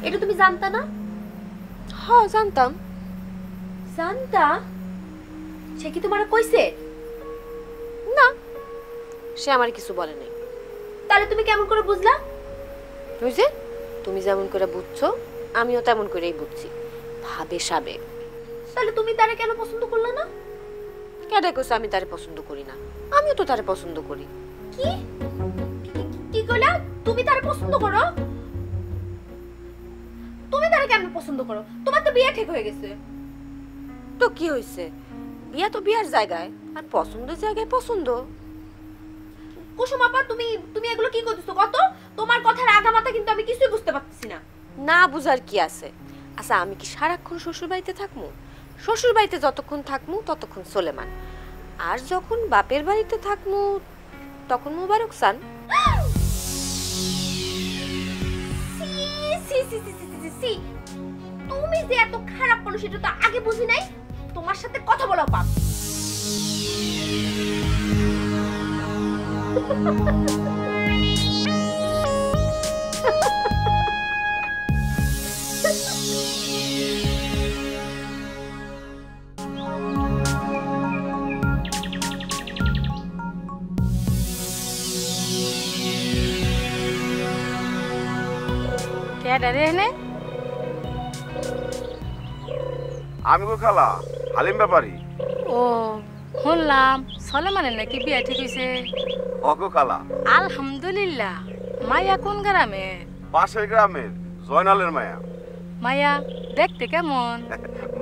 এটা তুমি জানতা না? হ্যাঁ জানতাম। জানতা? সে কি তোমার কইছে? না, সে আমার কিছু বলে নাই। তাহলে তুমি কেমন করে বুঝলা? ওই যে তুমি যেমন করে বুঝছো আমিও তেমন করেই বুঝছি, ভাবে সাবে। তাহলে তুমি তারে কেন পছন্দ করলে না? কেডা কইছে আমি তারে পছন্দ করি না? আমিও তো তারে পছন্দ করি। কি কি কইলা? তুমি তারে পছন্দ করো? তুমি তারে কেন পছন্দ করো? তোমার তো বিয়ে ঠিক হয়ে গেছে। তো কি হইছে, বিয়া তো বিয়ার জায়গায়, আর পছন্দের জায়গায় পছন্দ। কুসুম আপা, তুমি তুমি এগুলো কি করতেছো? কত তোমার কথার আগামাথা কিন্তু আমি কিছুই বুঝতে পারতেছি না। না বুঝার কি আছে? আচ্ছা আমি কি সারাক্ষণ শ্বশুর বাড়িতে থাকবো? শ্বশুর বাড়িতে যতক্ষণ থাকবো ততক্ষণ সোলেমান, আর যখন বাপের বাড়িতে থাকবো তখন মোবারক সান। তুমি যে এত খারাপ মানুষ এটা তো আগে বুঝি নাই। তোমার সাথে কথা বলা পাপ। আমি গো খালা, হালিম ব্যাপারী। ও শুনলাম সলেমানের নাকি বিয়া ঠিক হইছে। অগো খালা। আলহামদুলিল্লাহ। মায়া কোন গ্রামে? পাশের গ্রামের জয়নালের মায়া। মায়া দেখতে কেমন?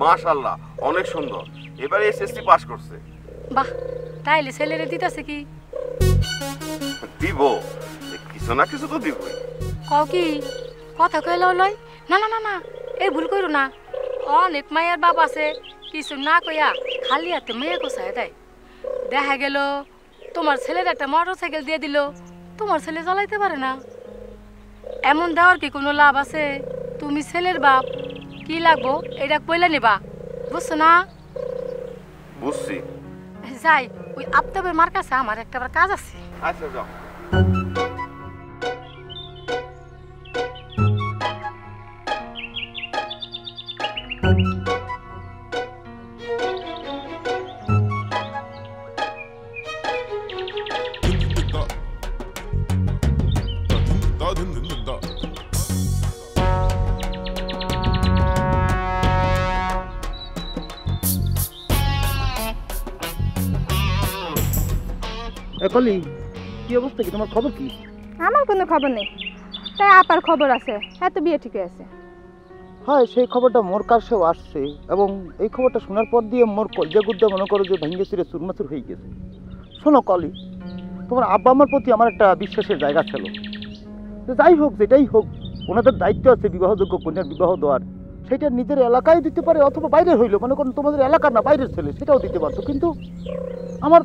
মাশাআল্লাহ অনেক সুন্দর, এবারে এসএসসি পাস করছে। বাহ, তাইলে ছেলেরে দিতেছে কি? দিব, কিছু না কিছু তো দিবই। কও কি কথা কইল লয়? না না না না, এই ভুল করো না। অনেক মায়ের বাপ আছে কিছু না কইয়া খালি হাতে মেয়ে গোছায় দেয়। দেখা গেল তোমার ছেলের একটা মোটর সাইকেল দিয়ে দিল, তোমার ছেলে চালাইতে পারে না। এমন দেওয়ার কি কোনো লাভ আছে? তুমি ছেলের বাপ, কি লাগবো এটা কইলা নিবা, বুঝছো না? বুঝছি। যাই, ওই আফতাবের মার কাছে আমার একটা কাজ আছে। আচ্ছা যাও। কলি, কি অবস্থা, কি তোমার খবর কি? আমার কোনো খবর নেই, তাই আপার খবর আছে। এত বিয়ে ঠিক আছে। হ্যাঁ, সেই খবরটা মোর কাছেও আসছে, এবং এই খবরটা শোনার পর দিয়ে মোর কলজা গুদ্দা মনে করো যে ভেঙ্গে চিরে চুরমাচুর হয়ে গেছে। শোনো কলি, তোমার আব্বা আমার প্রতি আমার একটা বিশ্বাসের জায়গা ছিল। যাই হোক, যেটাই হোক, ওনাদের দায়িত্ব আছে বিবাহযোগ্য কন্যার বিবাহ দেওয়ার। সেটা নিজের এলাকায় দিতে পারে, অথবা বাইরে হইলো, মনে করুন তোমাদের এলাকার না বাইরের ছেলে, সেটাও দিতে পারতো। কিন্তু আমার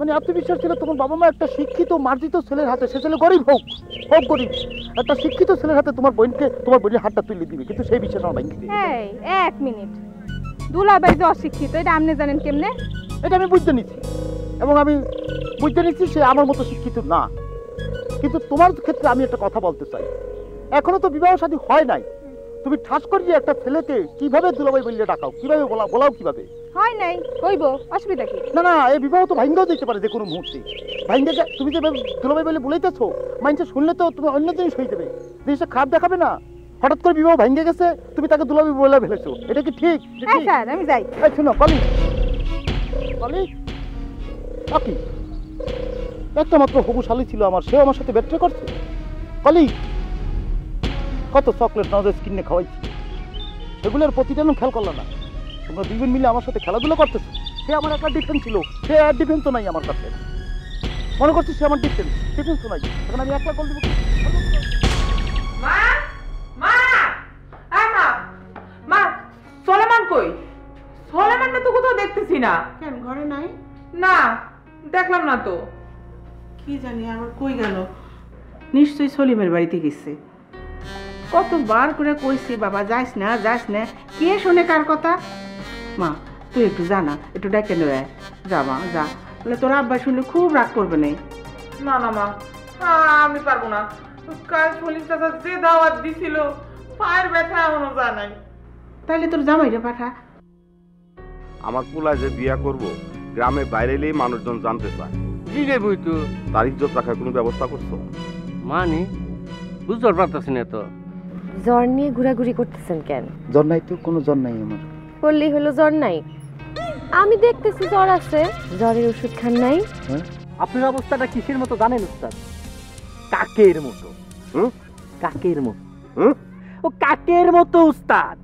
মানে আত্মবিশ্বাস ছিল তোমার বাবা মা একটা শিক্ষিত মার্জিত ছেলের হাতে, সে ছেলে গরিব হোক হোক গরিব, একটা শিক্ষিত ছেলের হাতে তোমার বোনের হাতটা তুলে দিবে। কিন্তু সেই বিশ্বাস আমার ভাঙি দিয়ে। এই এক মিনিট, দুলাভাই যে অশিক্ষিত এটা আপনি জানেন কেমনে? এটা আমি বুঝতে নিচ্ছি, এবং আমি বুঝতে নিচ্ছি সে আমার মতো শিক্ষিত না। কিন্তু তোমার ক্ষেত্রে আমি একটা কথা বলতে চাই, এখনো তো বিবাহ শাদী হয় নাই, তুমি ঠাস করে যে একটা ছেলেকে কিভাবে দুলাভাই বললে ডাকাও, কিভাবে বলাও কিভাবে? হয় নাই কইব, অসুবিধা কি? না না, এই বিবাহ তো ভাঙ্গাও দিতে পারে যে কোনো মুহূর্তে। ভাঙ্গে তুমি যে দুলাভাই বলে বলেইতেছো, মাইন্ডে শুনলে তো তুমি অন্য জিনিস হয়ে যাবে, জিনিসটা খারাপ দেখাবে না। হঠাৎ করে বিবাহ ভাঙ্গে গেছে, তুমি তাকে দুলাভাই বলে ফেলেছো, এটা কি ঠিক? হ্যাঁ স্যার, আমি যাই। এই শুনো কলি, কলি কি একটা মাত্র হবু শালী ছিল আমার, সেও আমার সাথে বেট্রে করছে। কলি, কত চকলেট নজর কিনে খাওয়াইছি, সেগুলোর প্রতিটা খেয়াল করলো না। তোমরা দুজন মিলে আমার সাথে খেলাধুলা করতেছো। সে আমার একটা ডিফেন্স ছিল, সে আর ডিফেন্সও নাই আমার কাছে। মনে করছি সে আমার ডিফেন্সও নাই, এখন আমি একলা গোল দিব। মা মা মা মা, সোলেমান কই? সোলেমান তো কোথাও দেখতেছি না। কেন ঘরে নাই? না, দেখলাম না তো। কি জানি আবার কই গেল, নিশ্চয়ই সলিমের বাড়িতে গেছে। কতবার করে কইছি বাবা যাস না যাস না, কে শুনে কার কথা? মা তুই একটু জানা, একটু ডেকে নেয়, যা মা যা, বলে তোর আব্বা শুনলে খুব রাগ করবে না। না না মা, আমি পারবো না। কাল সলিম চাচা যে দাওয়াত দিছিল পায়ের ব্যথা এখনো জানাই। তাইলে তোর জামাইরে পাঠা। আমার পোলায় যে বিয়া করব গ্রামে বাইরে এলেই মানুষজন জানতে চায়। কি রে বই তো তার ইজ্জত রাখার কোনো ব্যবস্থা করছো? মানে বুঝতে পারতাছি না তো। জ্বর নিয়ে ঘোরাঘুরি করতেছেন কেন? জ্বর নাই তো, কোনো জ্বর নাই আমার। বললেই হলো জ্বর নাই। আমি দেখতেছি জ্বর আছে, জ্বরের ওষুধ খান নাই। আপনার অবস্থাটা কিসের মতো জানেন উস্তাদ? কাকের মতো। হুম? কাকের মতো। হুম? ও কাকের মতো উস্তাদ।